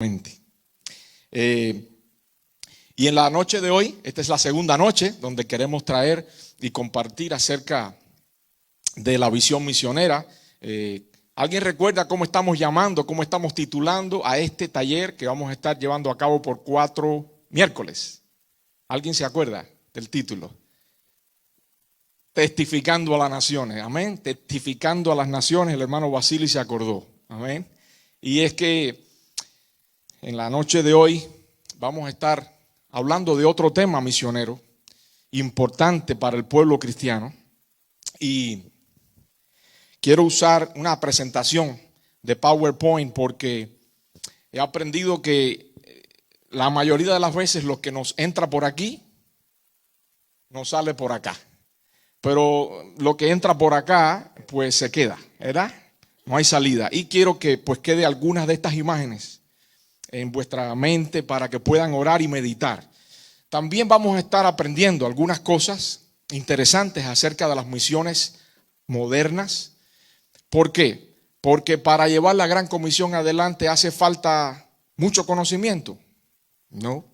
Y en la noche de hoy, esta es la segunda noche donde queremos traer y compartir acerca de la visión misionera. ¿Alguien recuerda cómo estamos llamando, cómo estamos titulando a este taller que vamos a estar llevando a cabo por 4 miércoles? ¿Alguien se acuerda del título? Testificando a las naciones, amén. Testificando a las naciones, el hermano Basili se acordó, amén. Y es que en la noche de hoy vamos a estar hablando de otro tema misionero importante para el pueblo cristiano. Y quiero usar una presentación de PowerPoint porque he aprendido que la mayoría de las veces lo que nos entra por aquí no sale por acá. Pero lo que entra por acá pues se queda, ¿verdad? No hay salida. Y quiero que pues quede algunas de estas imágenes en vuestra mente para que puedan orar y meditar. También vamos a estar aprendiendo algunas cosas interesantes acerca de las misiones modernas. ¿Por qué? Porque para llevar la gran comisión adelante hace falta mucho conocimiento. No.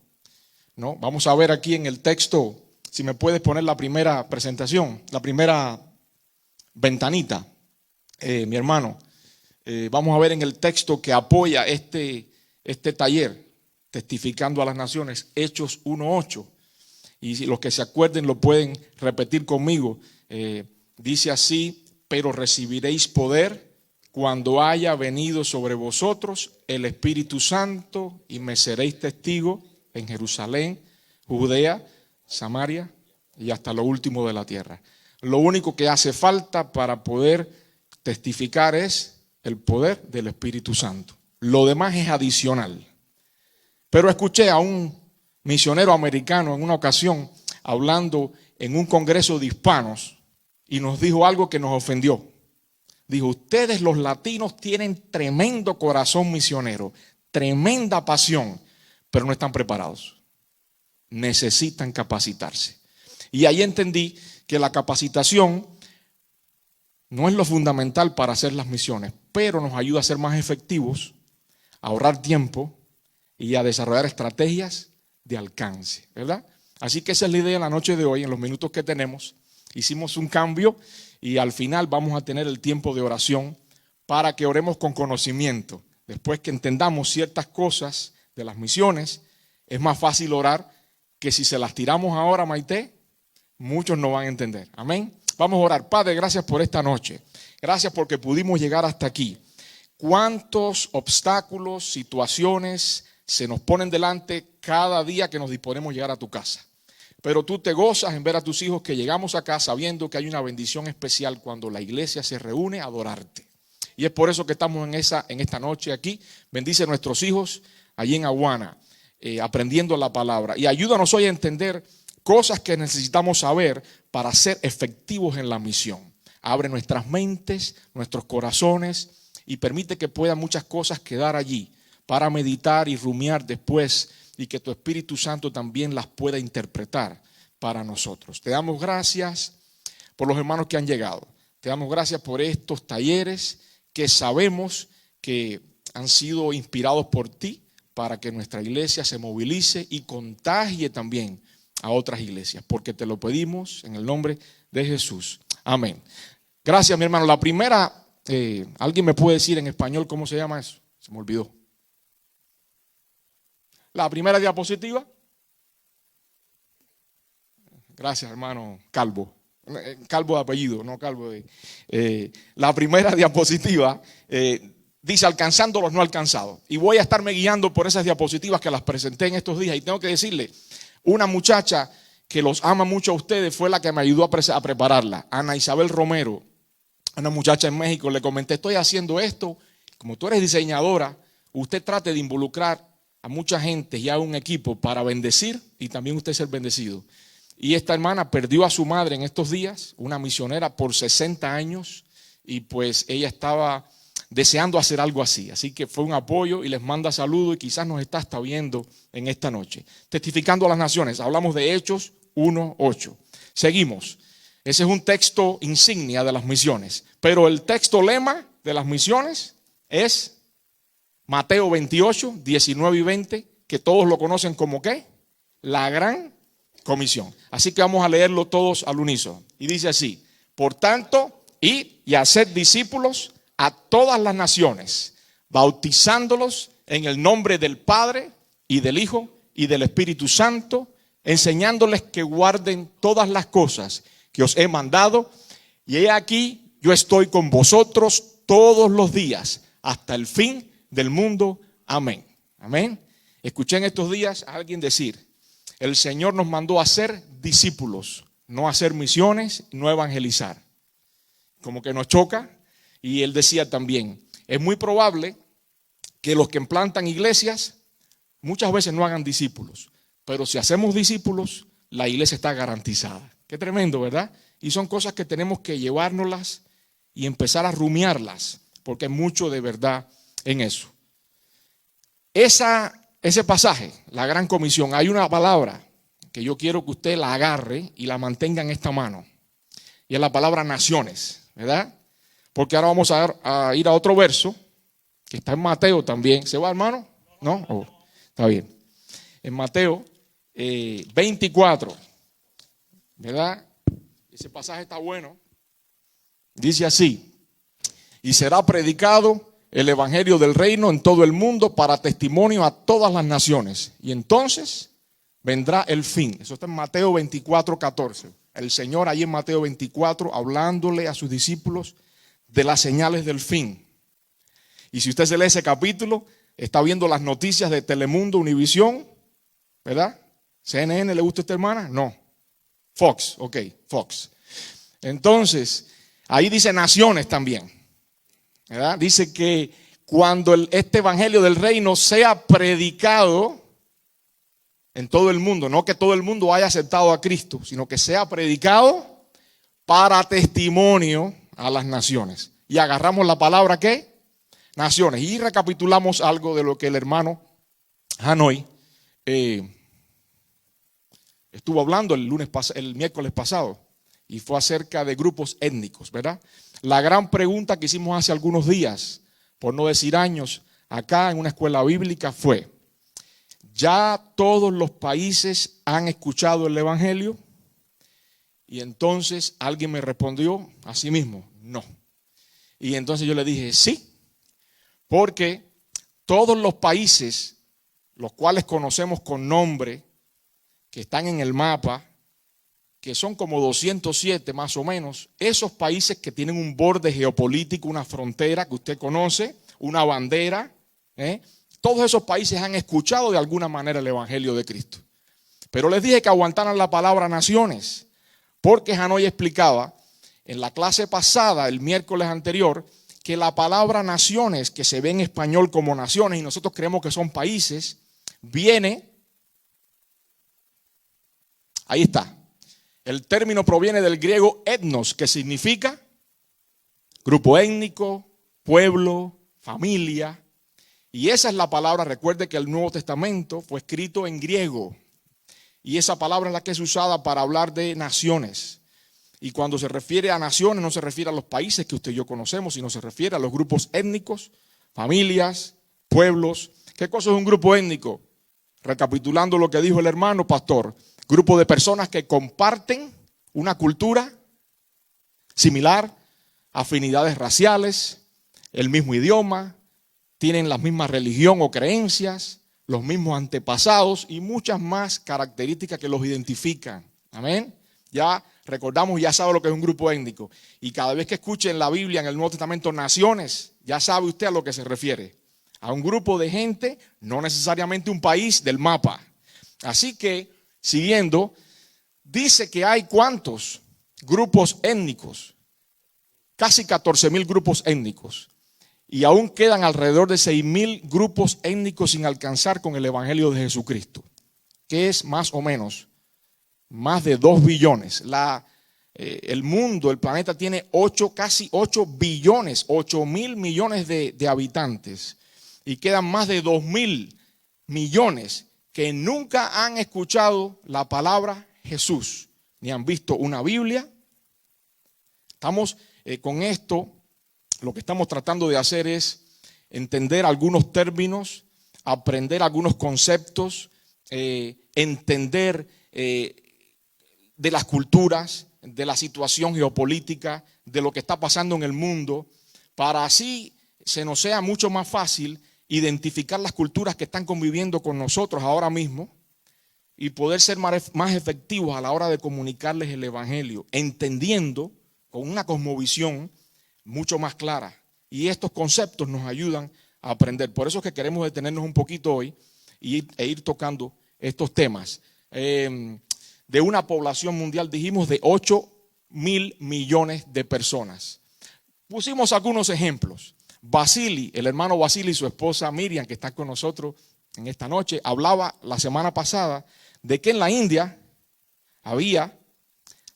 Vamos a ver aquí en el texto, si me puedes poner la primera presentación, la primera ventanita, mi hermano. Vamos a ver en el texto que apoya este taller, testificando a las naciones, Hechos 1:8. Y si los que se acuerden lo pueden repetir conmigo. Dice así: pero recibiréis poder cuando haya venido sobre vosotros el Espíritu Santo, y me seréis testigos en Jerusalén, Judea, Samaria y hasta lo último de la tierra. Lo único que hace falta para poder testificar es el poder del Espíritu Santo. Lo demás es adicional. Pero escuché a un misionero americano en una ocasión hablando en un congreso de hispanos y nos dijo algo que nos ofendió. Dijo: ustedes los latinos tienen tremendo corazón misionero, tremenda pasión, pero no están preparados. Necesitan capacitarse. Y ahí entendí que la capacitación no es lo fundamental para hacer las misiones, pero nos ayuda a ser más efectivos, a ahorrar tiempo y a desarrollar estrategias de alcance, ¿verdad? Así que esa es la idea en la noche de hoy. En los minutos que tenemos hicimos un cambio y al final vamos a tener el tiempo de oración para que oremos con conocimiento. Después que entendamos ciertas cosas de las misiones, es más fácil orar que si se las tiramos ahora, Maite, muchos no van a entender. Amén. Vamos a orar. Padre, gracias por esta noche. Gracias porque pudimos llegar hasta aquí. ¿Cuántos obstáculos, situaciones se nos ponen delante cada día que nos disponemos a llegar a tu casa? Pero tú te gozas en ver a tus hijos que llegamos acá sabiendo que hay una bendición especial cuando la iglesia se reúne a adorarte. Y es por eso que estamos en esta noche aquí. Bendice a nuestros hijos allí en Aguana, aprendiendo la palabra. Y ayúdanos hoy a entender cosas que necesitamos saber para ser efectivos en la misión. Abre nuestras mentes, nuestros corazones y permite que puedan muchas cosas quedar allí para meditar y rumiar después, y que tu Espíritu Santo también las pueda interpretar para nosotros. Te damos gracias por los hermanos que han llegado. Te damos gracias por estos talleres que sabemos que han sido inspirados por ti para que nuestra iglesia se movilice y contagie también a otras iglesias, porque te lo pedimos en el nombre de Jesús. Amén. Gracias, mi hermano. La primera, ¿alguien me puede decir en español cómo se llama eso? Se me olvidó. La primera diapositiva. Gracias, hermano Calvo. Calvo de apellido, no Calvo de... la primera diapositiva dice: alcanzando los no alcanzados. Y voy a estarme guiando por esas diapositivas que las presenté en estos días. Y tengo que decirle, una muchacha que los ama mucho a ustedes fue la que me ayudó a prepararla. Ana Isabel Romero, una muchacha en México. Le comenté: estoy haciendo esto. Como tú eres diseñadora, usted trate de involucrar a mucha gente y a un equipo para bendecir y también usted ser bendecido. Y esta hermana perdió a su madre en estos días, una misionera por 60 años, y pues ella estaba deseando hacer algo así. Así que fue un apoyo y les manda saludos y quizás nos está hasta viendo en esta noche. Testificando a las naciones, hablamos de Hechos 1:8. Seguimos. Ese es un texto insignia de las misiones, pero el texto lema de las misiones es Mateo 28, 19 y 20, que todos lo conocen como ¿qué? La gran comisión. Así que vamos a leerlo todos al unísono. Y dice así: por tanto, id y haced discípulos a todas las naciones, bautizándolos en el nombre del Padre y del Hijo y del Espíritu Santo, enseñándoles que guarden todas las cosas que os he mandado. Y he aquí, yo estoy con vosotros todos los días hasta el fin del mundo. Amén. Amén. Escuché en estos días a alguien decir: el Señor nos mandó a ser discípulos, no a hacer misiones, no evangelizar. Como que nos choca. Y él decía también: es muy probable que los que implantan iglesias muchas veces no hagan discípulos, pero si hacemos discípulos, la iglesia está garantizada. Qué tremendo, ¿verdad? Y son cosas que tenemos que llevárnoslas y empezar a rumiarlas, porque hay mucho de verdad en eso. Ese pasaje, la gran comisión, hay una palabra que yo quiero que usted la agarre y la mantenga en esta mano, y es la palabra naciones, ¿verdad? Porque ahora vamos a ir a otro verso que está en Mateo también. ¿Se va, hermano? ¿No? Oh, está bien. En Mateo 24, ¿verdad? Ese pasaje está bueno. Dice así: y será predicado el evangelio del reino en todo el mundo para testimonio a todas las naciones. Y entonces vendrá el fin. Eso está en Mateo 24, 14. El Señor ahí en Mateo 24 hablándole a sus discípulos de las señales del fin. Y si usted se lee ese capítulo, está viendo las noticias de Telemundo, Univisión, ¿verdad? CNN, ¿le gusta a esta hermana? No. Fox, ok, Fox. Entonces, ahí dice naciones también, ¿verdad? Dice que cuando este evangelio del reino sea predicado en todo el mundo, no que todo el mundo haya aceptado a Cristo, sino que sea predicado para testimonio a las naciones. Y agarramos la palabra ¿qué? Naciones. Y recapitulamos algo de lo que el hermano Hanoi estuvo hablando el miércoles pasado, y fue acerca de grupos étnicos, ¿verdad? La gran pregunta que hicimos hace algunos días, por no decir años, acá en una escuela bíblica fue: ¿ya todos los países han escuchado el evangelio? Y entonces alguien me respondió así mismo: no. Y entonces yo le dije: sí, porque todos los países, los cuales conocemos con nombre, que están en el mapa, que son como 207 más o menos, esos países que tienen un borde geopolítico, una frontera que usted conoce, una bandera, todos esos países han escuchado de alguna manera el evangelio de Cristo. Pero les dije que aguantaran la palabra naciones, porque Hanoi explicaba en la clase pasada, el miércoles anterior, que la palabra naciones, que se ve en español como naciones y nosotros creemos que son países, viene, ahí está, el término proviene del griego etnos, que significa grupo étnico, pueblo, familia. Y esa es la palabra. Recuerde que el Nuevo Testamento fue escrito en griego, y esa palabra es la que es usada para hablar de naciones. Y cuando se refiere a naciones, no se refiere a los países que usted y yo conocemos, sino se refiere a los grupos étnicos, familias, pueblos. ¿Qué cosa es un grupo étnico? Recapitulando lo que dijo el hermano pastor: grupo de personas que comparten una cultura similar, afinidades raciales, el mismo idioma, tienen la misma religión o creencias, los mismos antepasados y muchas más características que los identifican. Amén. Ya recordamos, ya sabe lo que es un grupo étnico. Y cada vez que escuche en la Biblia, en el Nuevo Testamento, naciones, ya sabe usted a lo que se refiere. A un grupo de gente, no necesariamente un país del mapa. Así que, siguiendo, dice que hay ¿cuántos grupos étnicos? Casi 14,000 grupos étnicos. Y aún quedan alrededor de 6,000 grupos étnicos sin alcanzar con el evangelio de Jesucristo, que es más o menos más de 2 billones. El mundo, el planeta tiene casi 8 billones, 8,000 millones de habitantes. Y quedan más de 2,000 millones que nunca han escuchado la palabra Jesús, ni han visto una Biblia. Estamos con esto, lo que estamos tratando de hacer es entender algunos términos, aprender algunos conceptos, entender de las culturas, de la situación geopolítica, de lo que está pasando en el mundo, para así se nos sea mucho más fácil identificar las culturas que están conviviendo con nosotros ahora mismo y poder ser más efectivos a la hora de comunicarles el evangelio, entendiendo con una cosmovisión mucho más clara. Y estos conceptos nos ayudan a aprender. Por eso es que queremos detenernos un poquito hoy e ir tocando estos temas. De una población mundial, dijimos, de 8.000 millones de personas. Pusimos algunos ejemplos. Basili, el hermano Basili y su esposa Miriam, que están con nosotros en esta noche, hablaba la semana pasada de que en la India había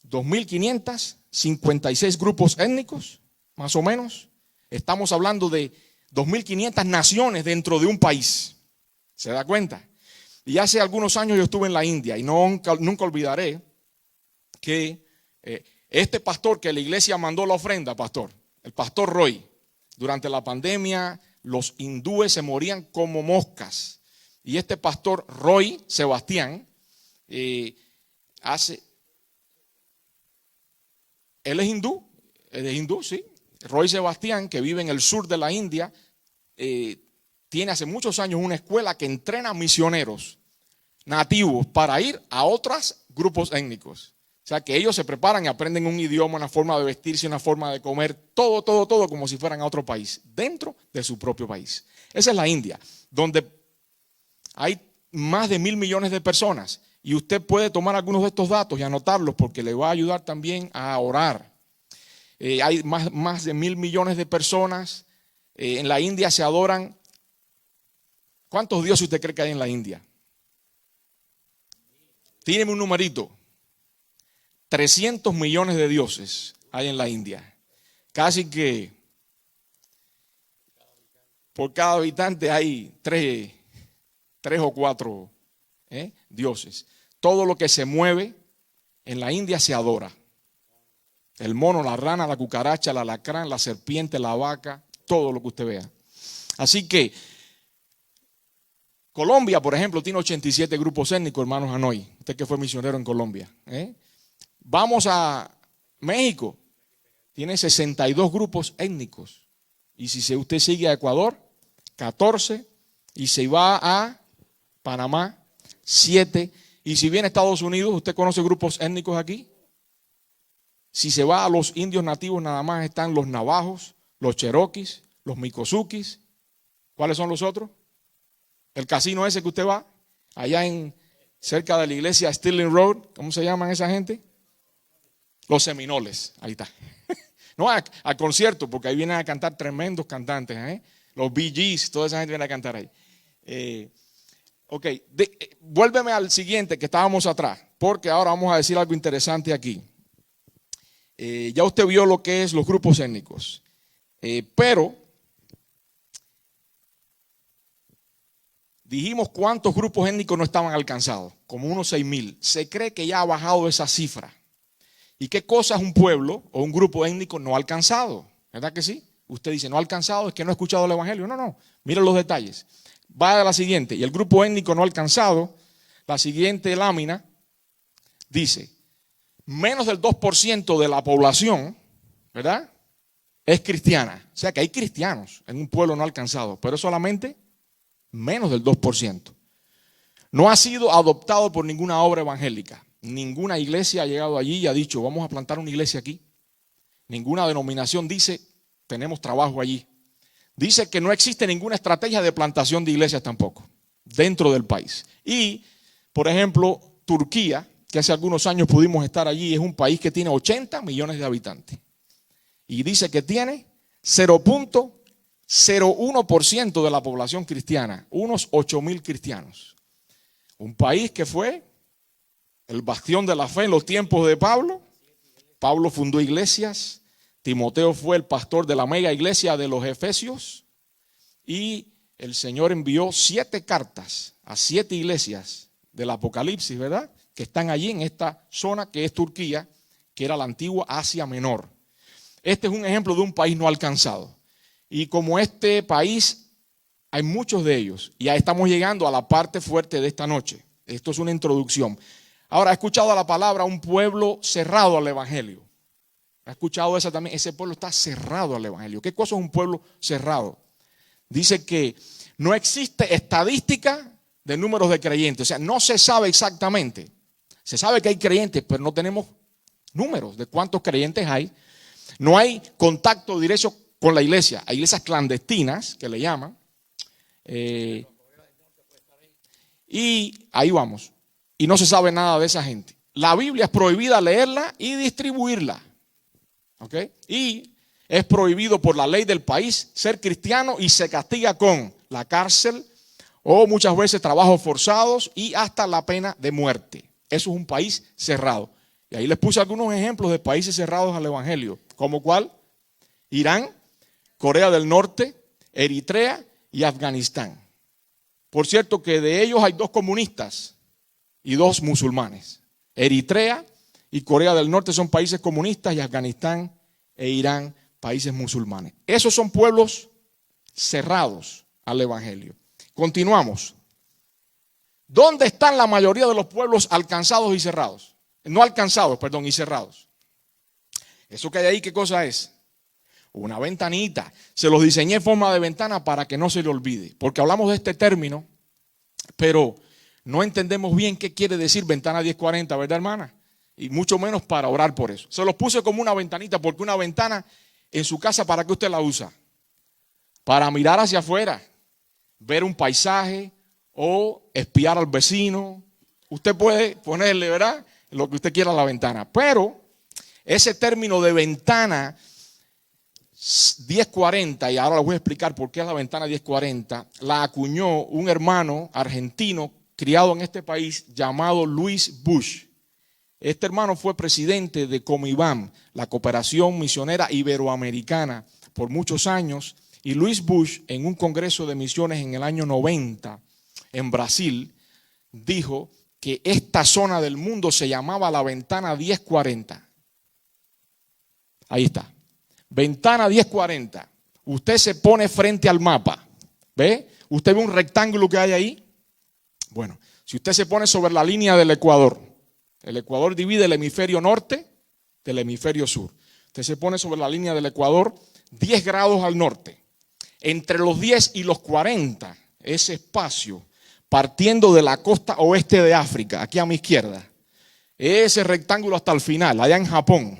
2.556 grupos étnicos, más o menos. Estamos hablando de 2.500 naciones dentro de un país. ¿Se da cuenta? Y hace algunos años yo estuve en la India y nunca olvidaré que este pastor que la iglesia mandó la ofrenda, el pastor Roy, durante la pandemia los hindúes se morían como moscas. Y este pastor Roy Sebastián él es hindú, sí. Roy Sebastián, que vive en el sur de la India, tiene hace muchos años una escuela que entrena misioneros nativos para ir a otros grupos étnicos. O sea, que ellos se preparan y aprenden un idioma, una forma de vestirse, una forma de comer, todo como si fueran a otro país, dentro de su propio país. Esa es la India, donde hay más de 1.000 millones de personas. Y usted puede tomar algunos de estos datos y anotarlos porque le va a ayudar también a orar. Hay más de 1.000 millones de personas. En la India se adoran. ¿Cuántos dioses usted cree que hay en la India? Tíreme un numerito. 300 millones de dioses hay en la India. Casi que por cada habitante hay tres o cuatro dioses. Todo lo que se mueve en la India se adora. El mono, la rana, la cucaracha, el alacrán, la serpiente, la vaca, todo lo que usted vea. Así que Colombia, por ejemplo, tiene 87 grupos étnicos, hermanos Hanoi. Usted que fue misionero en Colombia. Vamos a México, tiene 62 grupos étnicos. Y si usted sigue a Ecuador, 14. Y se va a Panamá, 7. Y si viene a Estados Unidos, ¿usted conoce grupos étnicos aquí? Si se va a los indios nativos, nada más están los navajos, los cherokees, los micosukis. ¿Cuáles son los otros? El casino ese que usted va, allá cerca de la iglesia Stirling Road, ¿cómo se llaman esa gente? Los seminoles, ahí está. No al concierto, porque ahí vienen a cantar tremendos cantantes, los Bee Gees, toda esa gente viene a cantar ahí. Vuélveme al siguiente que estábamos atrás, porque ahora vamos a decir algo interesante aquí. Ya usted vio lo que es los grupos étnicos, pero dijimos cuántos grupos étnicos no estaban alcanzados, como unos 6.000. Se cree que ya ha bajado esa cifra. ¿Y qué cosa es un pueblo o un grupo étnico no alcanzado? ¿Verdad que sí? Usted dice, no alcanzado, es que no ha escuchado el evangelio. No, miren los detalles. Va a la siguiente, y el grupo étnico no alcanzado, la siguiente lámina, dice, menos del 2% de la población, ¿verdad?, es cristiana. O sea que hay cristianos en un pueblo no alcanzado, pero solamente menos del 2%. No ha sido adoptado por ninguna obra evangélica. Ninguna iglesia ha llegado allí y ha dicho, vamos a plantar una iglesia aquí. Ninguna denominación dice, tenemos trabajo allí. Dice que no existe ninguna estrategia de plantación de iglesias tampoco dentro del país. Y, por ejemplo, Turquía, que hace algunos años pudimos estar allí, es un país que tiene 80 millones de habitantes. Y dice que tiene 0.01% de la población cristiana, unos 8.000 cristianos. Un país que fue el bastión de la fe en los tiempos de Pablo. Pablo fundó iglesias. Timoteo fue el pastor de la mega iglesia de los Efesios. Y el Señor envió 7 cartas a 7 iglesias del Apocalipsis, ¿verdad?, que están allí en esta zona que es Turquía, que era la antigua Asia Menor. Este es un ejemplo de un país no alcanzado. Y como este país Hay muchos de ellos. Y ya estamos llegando a la parte fuerte de esta noche. Esto es una introducción. Ahora, he escuchado la palabra un pueblo cerrado al evangelio. ¿Ha escuchado esa también? Ese pueblo está cerrado al evangelio. ¿Qué cosa es un pueblo cerrado? Dice que no existe estadística de números de creyentes. O sea, no se sabe exactamente. Se sabe que hay creyentes, pero no tenemos números de cuántos creyentes hay. No hay contacto directo con la iglesia. Hay iglesias clandestinas, que le llaman. Y ahí vamos. Y no se sabe nada de esa gente. La Biblia es prohibida leerla y distribuirla. ¿Ok? Y es prohibido por la ley del país ser cristiano y se castiga con la cárcel o muchas veces trabajos forzados y hasta la pena de muerte. Eso es un país cerrado. Y ahí les puse algunos ejemplos de países cerrados al evangelio. ¿Como cuál? Irán, Corea del Norte, Eritrea y Afganistán. Por cierto que de ellos hay 2 comunistas y 2 musulmanes. Eritrea y Corea del Norte son países comunistas y Afganistán e Irán países musulmanes. Esos son pueblos cerrados al evangelio. Continuamos. ¿Dónde están la mayoría de los pueblos alcanzados y cerrados? No alcanzados, perdón, y cerrados. Eso que hay ahí, ¿qué cosa es? Una ventanita. Se los diseñé en forma de ventana para que no se le olvide. Porque hablamos de este término, pero no entendemos bien qué quiere decir ventana 1040, ¿verdad, hermana? Y mucho menos para orar por eso. Se los puse como una ventanita, porque una ventana en su casa, ¿para qué usted la usa? Para mirar hacia afuera, ver un paisaje o espiar al vecino. Usted puede ponerle, ¿verdad?, lo que usted quiera a la ventana. Pero ese término de ventana 1040, y ahora les voy a explicar por qué es la ventana 1040, la acuñó un hermano argentino criado en este país llamado Luis Bush. Este hermano fue presidente de Comibam, la Cooperación Misionera Iberoamericana, por muchos años. Y Luis Bush, en un congreso de misiones en el año 90 en Brasil, dijo que esta zona del mundo se llamaba la ventana 1040. Ahí está. Ventana 1040. Usted se pone frente al mapa. ¿Ve? ¿Usted ve un rectángulo que hay ahí? Bueno, si usted se pone sobre la línea del Ecuador, el Ecuador divide el hemisferio norte del hemisferio sur. Usted se pone sobre la línea del Ecuador 10 grados al norte. Entre los 10 y los 40, ese espacio, partiendo de la costa oeste de África, aquí a mi izquierda, ese rectángulo hasta el final, allá en Japón,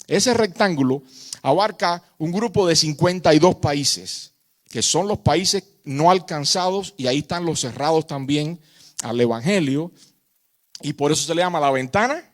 ese rectángulo abarca un grupo de 52 países, que son los países no alcanzados, y ahí están los cerrados también al evangelio, y por eso se le llama la ventana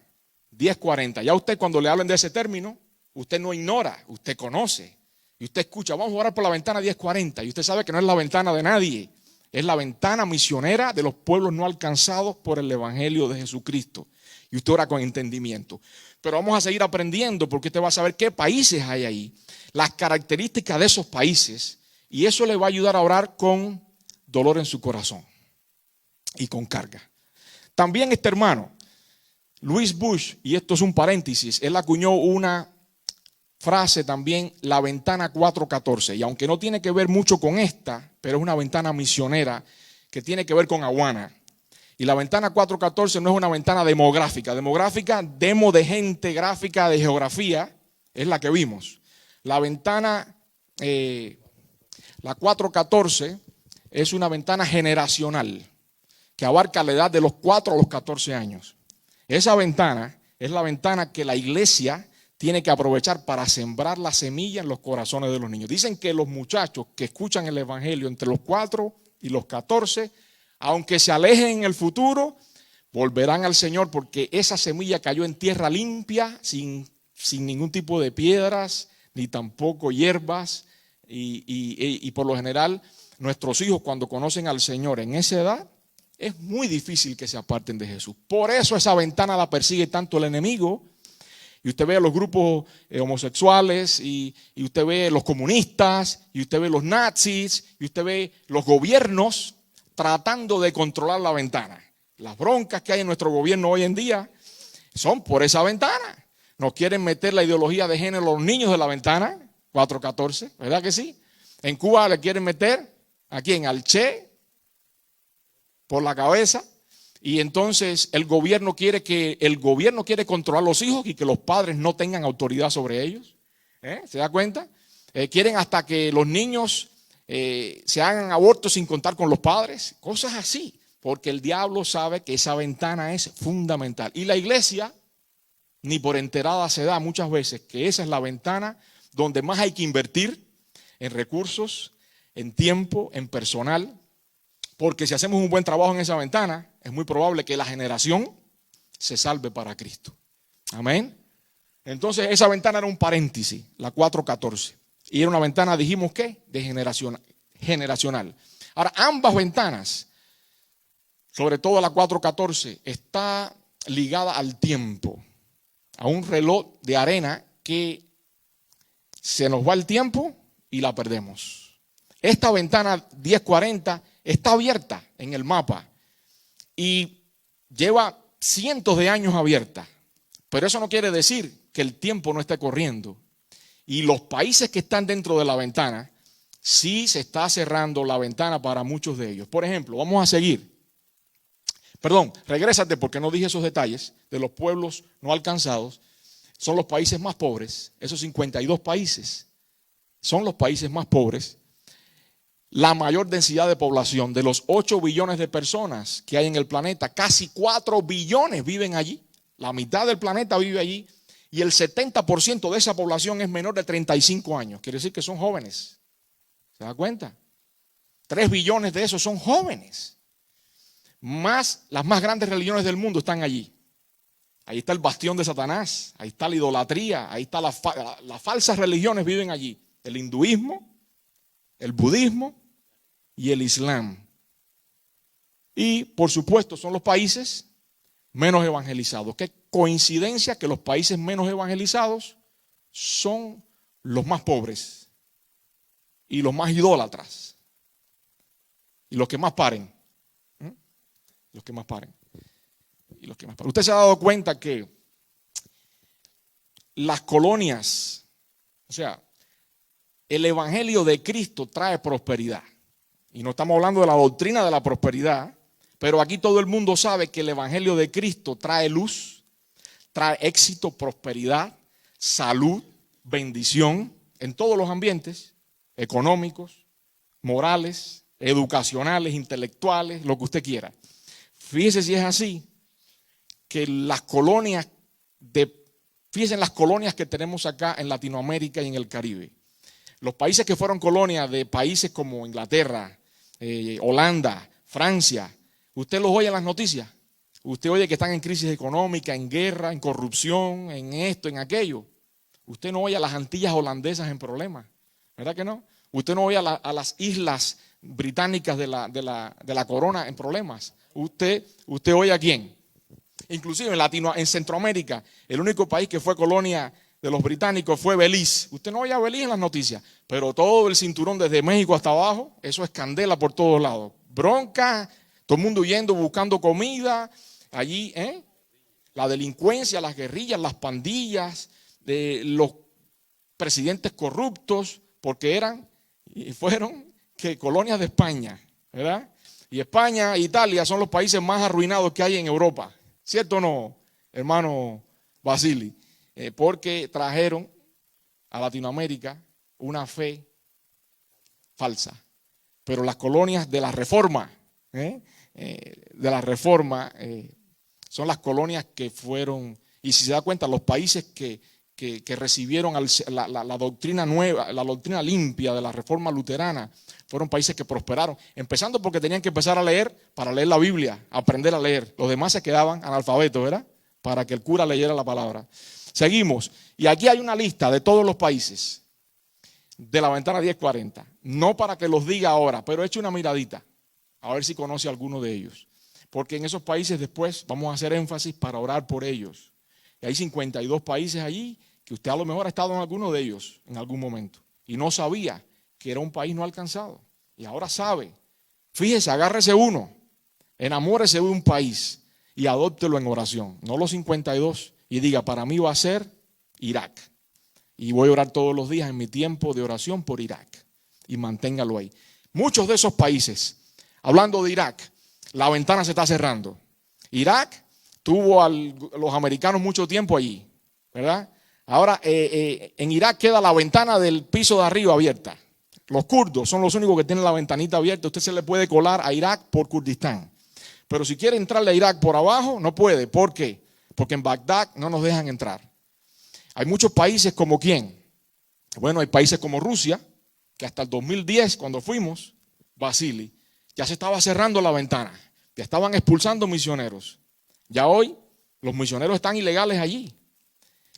1040. Ya usted, cuando le hablen de ese término, usted no ignora, usted conoce. Y usted escucha, vamos a orar por la ventana 1040. Y usted sabe que no es la ventana de nadie. Es la ventana misionera de los pueblos no alcanzados por el evangelio de Jesucristo. Y usted ora con entendimiento. Pero vamos a seguir aprendiendo, porque usted va a saber qué países hay ahí, las características de esos países. Y eso le va a ayudar a orar con dolor en su corazón y con carga. También este hermano, Luis Bush, y esto es un paréntesis, él acuñó una frase también, la ventana 414, y aunque no tiene que ver mucho con esta, pero es una ventana misionera que tiene que ver con Aguana. Y la ventana 414 no es una ventana demográfica, demo de gente, gráfica de geografía, es la que vimos. La ventana, la 414 es una ventana generacional que abarca la edad de los 4 a los 14 años. Esa ventana es la ventana que la iglesia tiene que aprovechar para sembrar la semilla en los corazones de los niños. Dicen que los muchachos que escuchan el evangelio entre los 4 y los 14, aunque se alejen en el futuro, volverán al Señor, porque esa semilla cayó en tierra limpia, sin ningún tipo de piedras, ni tampoco hierbas, y por lo general nuestros hijos, cuando conocen al Señor en esa edad, es muy difícil que se aparten de Jesús. Por eso esa ventana la persigue tanto el enemigo. Y usted ve a los grupos homosexuales, y usted ve los comunistas, y usted ve los nazis, y usted ve los gobiernos tratando de controlar la ventana. Las broncas que hay en nuestro gobierno hoy en día son por esa ventana. Nos quieren meter la ideología de género a los niños de la ventana 414, ¿verdad que sí? En Cuba le quieren meter ¿A quién? Al Che por la cabeza. Y entonces el gobierno quiere controlar a los hijos y que los padres no tengan autoridad sobre ellos. ¿Se da cuenta? Quieren hasta que los niños se hagan abortos sin contar con los padres. Cosas así. Porque el diablo sabe que esa ventana es fundamental. Y la iglesia ni por enterada se da muchas veces que esa es la ventana donde más hay que invertir en recursos, en tiempo, en personal. Porque si hacemos un buen trabajo en esa ventana, es muy probable que la generación se salve para Cristo. Amén. Entonces esa ventana era un paréntesis, la 414. Y era una ventana, dijimos que, de generacional. Ahora, ambas ventanas, sobre todo la 414, está ligada al tiempo. A un reloj de arena que se nos va el tiempo y la perdemos. Esta ventana 1040 está abierta en el mapa y lleva cientos de años abierta, pero eso no quiere decir que el tiempo no esté corriendo. Y los países que están dentro de la ventana, sí se está cerrando la ventana para muchos de ellos. Por ejemplo, vamos a seguir. Perdón, regrésate porque no dije esos detalles de los pueblos no alcanzados. Son los países más pobres, esos 52 países son los países más pobres. La mayor densidad de población, de los 8 billones de personas que hay en el planeta, casi 4 billones viven allí. La mitad del planeta vive allí y el 70% de esa población es menor de 35 años. Quiere decir que son jóvenes. ¿Se da cuenta? 3 billones de esos son jóvenes. Las más grandes religiones del mundo están allí. Ahí está el bastión de Satanás, ahí está la idolatría, ahí está las falsas religiones viven allí. El hinduismo, el budismo y el islam. Y por supuesto son los países menos evangelizados. Qué coincidencia que los países menos evangelizados son los más pobres y los más idólatras y los que más paren. Los que más paren. Y los que más paren. Usted se ha dado cuenta que las colonias, o sea, el evangelio de Cristo trae prosperidad. Y no estamos hablando de la doctrina de la prosperidad, pero aquí todo el mundo sabe que el evangelio de Cristo trae luz, trae éxito, prosperidad, salud, bendición en todos los ambientes, económicos, morales, educacionales, intelectuales, lo que usted quiera. Fíjese si es así, que fíjense en las colonias que tenemos acá en Latinoamérica y en el Caribe. Los países que fueron colonias de países como Inglaterra, Holanda, Francia, usted los oye en las noticias. Usted oye que están en crisis económica, en guerra, en corrupción, en esto, en aquello. Usted no oye a las Antillas holandesas en problemas, ¿verdad que no? Usted no oye a las islas británicas de la corona en problemas. Usted oye a quién. Inclusive en Centroamérica, el único país que fue colonia de los británicos fue Belice. Usted no oye a Belice en las noticias, pero todo el cinturón desde México hasta abajo, eso es candela por todos lados. Bronca, todo el mundo huyendo, buscando comida. Allí, la delincuencia, las guerrillas, las pandillas, los presidentes corruptos, porque eran y fueron colonias de España, ¿verdad? Y España e Italia son los países más arruinados que hay en Europa. ¿Cierto o no, hermano Basili? Porque trajeron a Latinoamérica una fe falsa. Pero las colonias de la Reforma, son las colonias que fueron, y si se da cuenta, los países que recibieron la doctrina nueva, la doctrina limpia de la Reforma luterana, fueron países que prosperaron, empezando porque tenían que empezar a leer para leer la Biblia, aprender a leer. Los demás se quedaban analfabetos, ¿verdad? Para que el cura leyera la palabra. Seguimos, y aquí hay una lista de todos los países de la ventana 1040. No para que los diga ahora, pero eche una miradita, a ver si conoce alguno de ellos. Porque en esos países después vamos a hacer énfasis para orar por ellos. Y hay 52 países allí que usted a lo mejor ha estado en alguno de ellos en algún momento y no sabía que era un país no alcanzado. Y ahora sabe. Fíjese, agárrese uno, enamórese de un país y adóptelo en oración. No los 52 y diga, para mí va a ser Irak. Y voy a orar todos los días en mi tiempo de oración por Irak. Y manténgalo ahí. muchos de esos países, hablando de Irak, la ventana se está cerrando. Irak tuvo a los americanos mucho tiempo allí, ¿verdad? Ahora en Irak queda la ventana del piso de arriba abierta. Los kurdos son los únicos que tienen la ventanita abierta. Usted se le puede colar a Irak por Kurdistán. Pero si quiere entrarle a Irak por abajo, no puede. ¿Por qué? Porque en Bagdad no nos dejan entrar. Hay muchos países como ¿quién? Bueno, hay países como Rusia, que hasta el 2010, cuando fuimos, Basili, ya se estaba cerrando la ventana. Ya estaban expulsando misioneros. Ya hoy los misioneros están ilegales allí.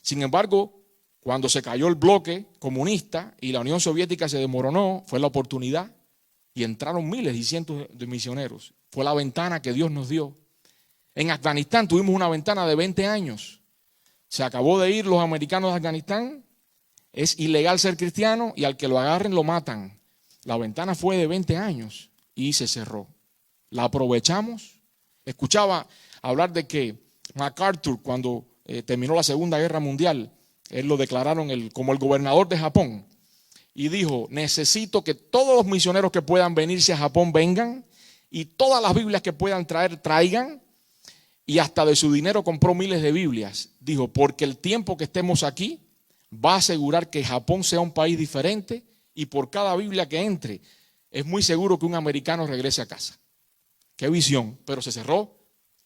Sin embargo, cuando se cayó el bloque comunista y la Unión Soviética se desmoronó, fue la oportunidad y entraron miles y cientos de misioneros. Fue la ventana que Dios nos dio. En Afganistán tuvimos una ventana de 20 años. Se acabó de ir los americanos de Afganistán. Es ilegal ser cristiano y al que lo agarren lo matan. La ventana fue de 20 años y se cerró. La aprovechamos. Escuchaba hablar de que MacArthur, cuando terminó la Segunda Guerra Mundial, él lo declararon como el gobernador de Japón y dijo: necesito que todos los misioneros que puedan venirse a Japón vengan y todas las Biblias que puedan traer, traigan, y hasta de su dinero compró miles de Biblias. Dijo, porque el tiempo que estemos aquí va a asegurar que Japón sea un país diferente y por cada Biblia que entre es muy seguro que un americano regrese a casa. Qué visión. Pero se cerró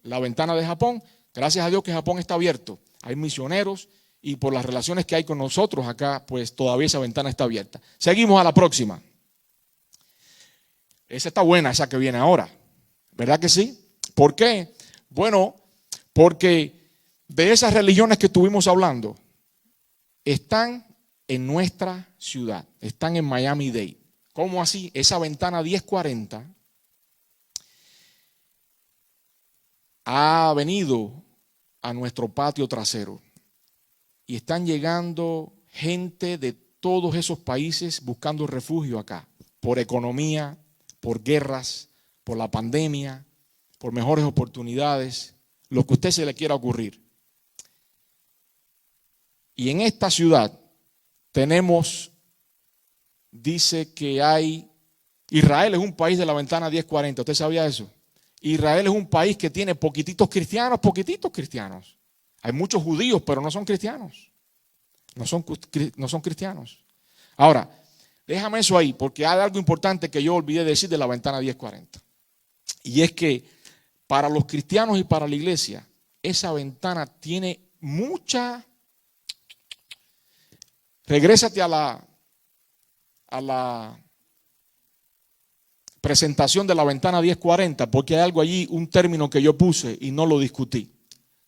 la ventana de Japón. Gracias a Dios que Japón está abierto. Hay misioneros y por las relaciones que hay con nosotros acá, pues todavía esa ventana está abierta. Seguimos a la próxima. Esa está buena, esa que viene ahora. ¿Verdad que sí? ¿Por qué? Bueno, porque de esas religiones que estuvimos hablando, están en nuestra ciudad, están en Miami-Dade. ¿Cómo así? Esa ventana 1040 ha venido a nuestro patio trasero y están llegando gente de todos esos países buscando refugio acá, por economía, por guerras, por la pandemia, por mejores oportunidades, lo que a usted se le quiera ocurrir. Y en esta ciudad tenemos, dice que hay, Israel es un país de la ventana 1040, ¿usted sabía eso? Israel es un país que tiene poquititos cristianos. Hay muchos judíos, pero no son cristianos. No son cristianos. Ahora, déjame eso ahí, porque hay algo importante que yo olvidé decir de la ventana 1040. Y es que para los cristianos y para la iglesia, esa ventana tiene mucha... Regrésate a la presentación de la ventana 1040, porque hay algo allí, un término que yo puse y no lo discutí.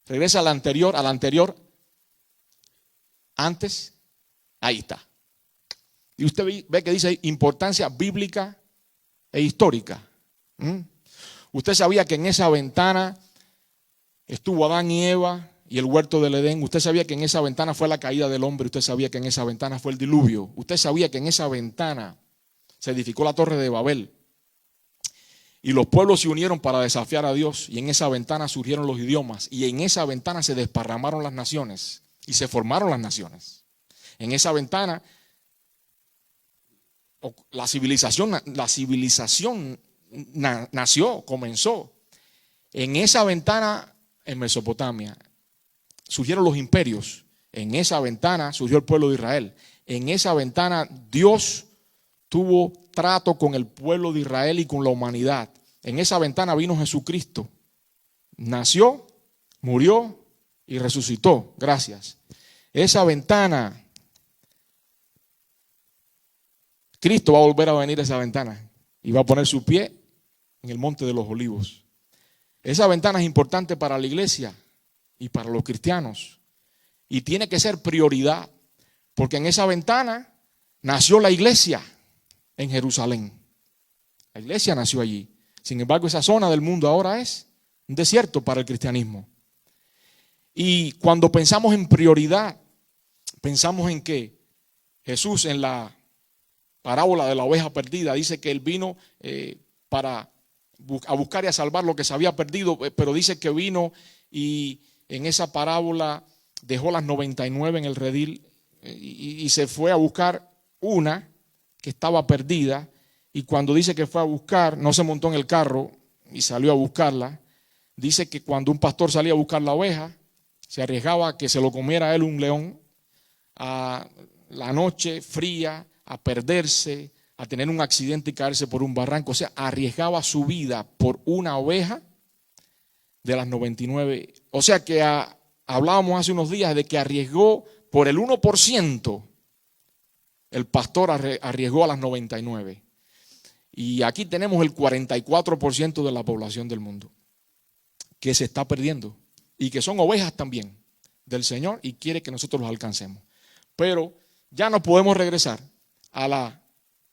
Regresa a la anterior, antes, ahí está. Y usted ve que dice importancia bíblica e histórica. Usted sabía que en esa ventana estuvo Adán y Eva y el huerto del Edén. Usted sabía que en esa ventana fue la caída del hombre. Usted sabía que en esa ventana fue el diluvio. Usted sabía que en esa ventana se edificó la torre de Babel. Y los pueblos se unieron para desafiar a Dios. Y en esa ventana surgieron los idiomas. Y en esa ventana se desparramaron las naciones. Y se formaron las naciones. En esa ventana la civilización nació, comenzó. En esa ventana en Mesopotamia surgieron los imperios. En esa ventana surgió el pueblo de Israel. En esa ventana Dios tuvo trato con el pueblo de Israel y con la humanidad. En esa ventana vino Jesucristo. Nació, murió y resucitó. Gracias. Esa ventana, Cristo va a volver a venir a esa ventana y va a poner su pie en el monte de los olivos. Esa ventana es importante para la iglesia y para los cristianos. Y tiene que ser prioridad, porque en esa ventana nació la iglesia en Jerusalén. La iglesia nació allí. Sin embargo, esa zona del mundo ahora es un desierto para el cristianismo. Y cuando pensamos en prioridad, pensamos en que Jesús en la parábola de la oveja perdida dice que él vino a buscar y a salvar lo que se había perdido, pero dice que vino y en esa parábola dejó las 99 en el redil y se fue a buscar una que estaba perdida. y cuando dice que fue a buscar, no se montó en el carro y salió a buscarla. Dice que cuando un pastor salía a buscar la oveja, se arriesgaba a que se lo comiera a él un león, a la noche fría, a perderse, a tener un accidente y caerse por un barranco. O sea, arriesgaba su vida por una oveja de las 99. O sea que hablábamos hace unos días de que arriesgó por el 1%. El pastor arriesgó a las 99. Y aquí tenemos el 44% de la población del mundo que se está perdiendo y que son ovejas también del Señor y quiere que nosotros los alcancemos. Pero ya no podemos regresar a la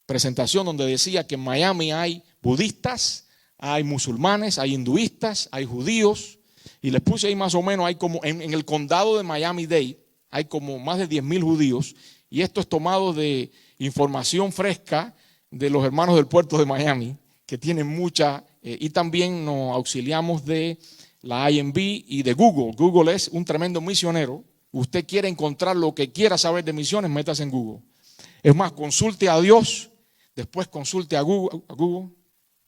presentación donde decía que en Miami hay budistas, hay musulmanes, hay hinduistas, hay judíos, y les puse ahí más o menos, hay como en el condado de Miami-Dade hay como más de 10,000 judíos, y esto es tomado de información fresca de los hermanos del puerto de Miami, que tienen mucha, y también nos auxiliamos de la IMB y de Google. Google es un tremendo misionero. Usted quiere encontrar lo que quiera saber de misiones, métase en Google. Es más, consulte a Dios, después consulte a Google,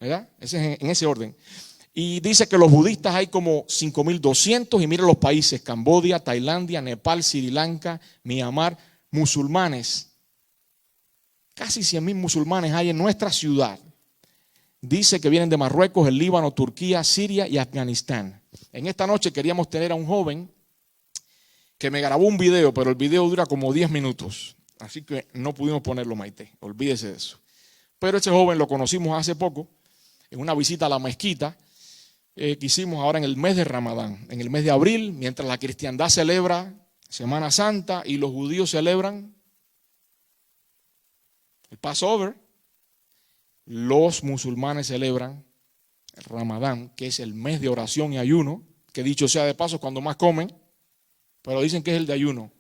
¿verdad? Ese es en ese orden. Y dice que los budistas hay como 5,200 y mire los países: Camboya, Tailandia, Nepal, Sri Lanka, Myanmar. Musulmanes, casi 100,000 musulmanes hay en nuestra ciudad. Dice que vienen de Marruecos, el Líbano, Turquía, Siria y Afganistán. En esta noche queríamos tener a un joven que me grabó un video, pero el video dura como 10 minutos. Así que no pudimos ponerlo, Maite, olvídese de eso. Pero ese joven lo conocimos hace poco, en una visita a la mezquita que hicimos ahora en el mes de Ramadán, en el mes de abril, mientras la cristiandad celebra Semana Santa y los judíos celebran el Passover. Los musulmanes celebran el Ramadán, que es el mes de oración y ayuno, que dicho sea de paso, cuando más comen, pero dicen que es el de ayuno.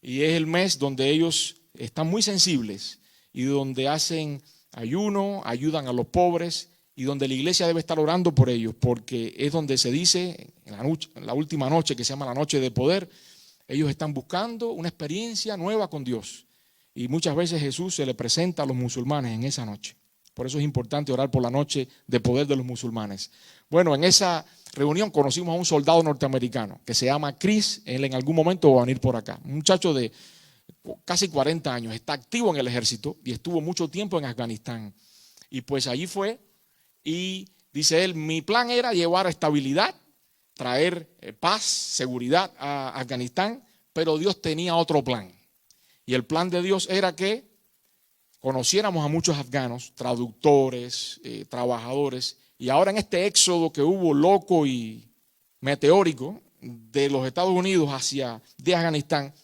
Y es el mes donde ellos están muy sensibles y donde hacen ayuno, ayudan a los pobres y donde la iglesia debe estar orando por ellos, porque es donde se dice, en la última noche que se llama la noche de poder, ellos están buscando una experiencia nueva con Dios. Y muchas veces Jesús se le presenta a los musulmanes en esa noche. Por eso es importante orar por la noche de poder de los musulmanes. Bueno, en esa reunión conocimos a un soldado norteamericano que se llama Chris. Él en algún momento va a venir por acá. Un muchacho de casi 40 años. Está activo en el ejército y estuvo mucho tiempo en Afganistán. Y pues allí fue y dice él, mi plan era llevar estabilidad, traer paz, seguridad a Afganistán, pero Dios tenía otro plan. Y el plan de Dios era que conociéramos a muchos afganos, traductores, trabajadores, y ahora en este éxodo que hubo loco y meteórico de los Estados Unidos de Afganistán,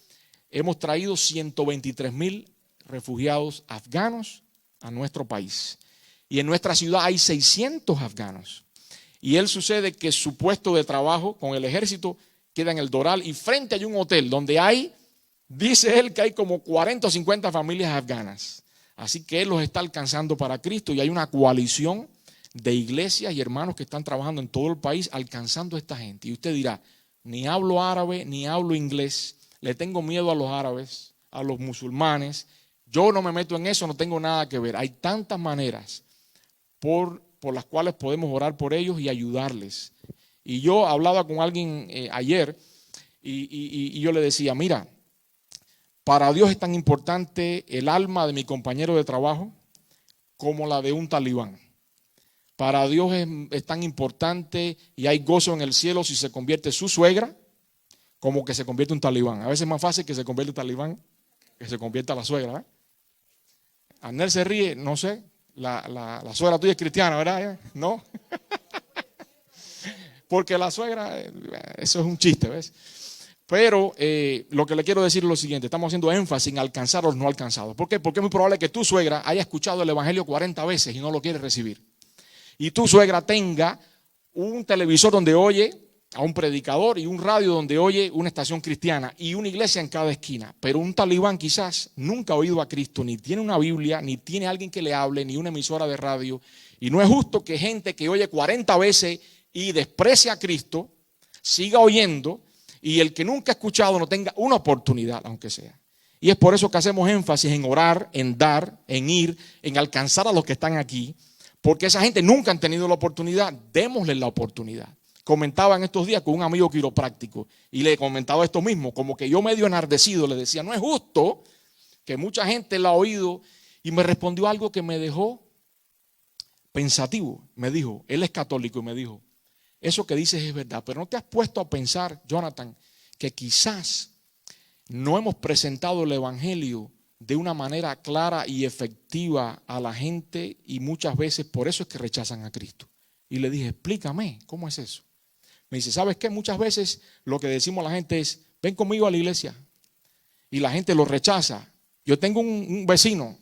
hemos traído 123,000 refugiados afganos a nuestro país. Y en nuestra ciudad hay 600 afganos. Y él sucede que su puesto de trabajo con el ejército queda en el Doral y frente hay un hotel donde hay, dice él, que hay como 40 o 50 familias afganas. Así que él los está alcanzando para Cristo y hay una coalición de iglesias y hermanos que están trabajando en todo el país alcanzando a esta gente. Y usted dirá, ni hablo árabe, ni hablo inglés, le tengo miedo a los árabes, a los musulmanes, yo no me meto en eso, no tengo nada que ver. Hay tantas maneras por las cuales podemos orar por ellos y ayudarles. Y yo hablaba con alguien ayer y yo le decía, mira, para Dios es tan importante el alma de mi compañero de trabajo como la de un talibán. Para Dios es tan importante y hay gozo en el cielo si se convierte su suegra como que se convierte un talibán. A veces es más fácil que se convierta el talibán que se convierta la suegra, ¿eh? Anel se ríe, no sé, la suegra tuya es cristiana, ¿verdad? ¿No? Porque la suegra, eso es un chiste, ¿ves? Pero lo que le quiero decir es lo siguiente, estamos haciendo énfasis en alcanzar a los no alcanzados. ¿Por qué? Porque es muy probable que tu suegra haya escuchado el evangelio 40 veces y no lo quiere recibir. Y tu suegra tenga un televisor donde oye a un predicador y un radio donde oye una estación cristiana y una iglesia en cada esquina. Pero un talibán quizás nunca ha oído a Cristo, ni tiene una Biblia, ni tiene alguien que le hable, ni una emisora de radio. Y no es justo que gente que oye 40 veces y desprecia a Cristo siga oyendo y el que nunca ha escuchado no tenga una oportunidad, aunque sea. Y es por eso que hacemos énfasis en orar, en dar, en ir, en alcanzar a los que están aquí. Porque esa gente nunca han tenido la oportunidad. Démosles la oportunidad. Comentaba en estos días con un amigo quiropráctico y le comentaba esto mismo, como que yo medio enardecido le decía, no es justo que mucha gente la ha oído, y me respondió algo que me dejó pensativo. Me dijo, él es católico, y me dijo, eso que dices es verdad, pero ¿no te has puesto a pensar, Jonathan, que quizás no hemos presentado el evangelio de una manera clara y efectiva a la gente, y muchas veces por eso es que rechazan a Cristo? Y le dije, explícame, ¿cómo es eso? Me dice, ¿sabes qué? Muchas veces lo que decimos a la gente es, ven conmigo a la iglesia, y la gente lo rechaza. Yo tengo un vecino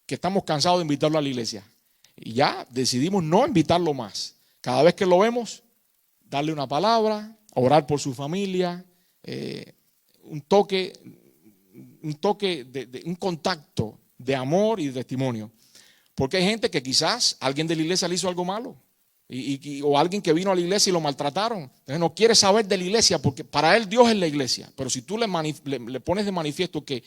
que estamos cansados de invitarlo a la iglesia, y ya decidimos no invitarlo más. Cada vez que lo vemos, darle una palabra, orar por su familia, un contacto de amor y de testimonio. Porque hay gente que quizás alguien de la iglesia le hizo algo malo, o alguien que vino a la iglesia y lo maltrataron. Entonces no quiere saber de la iglesia, porque para él Dios es la iglesia. Pero si tú le pones de manifiesto que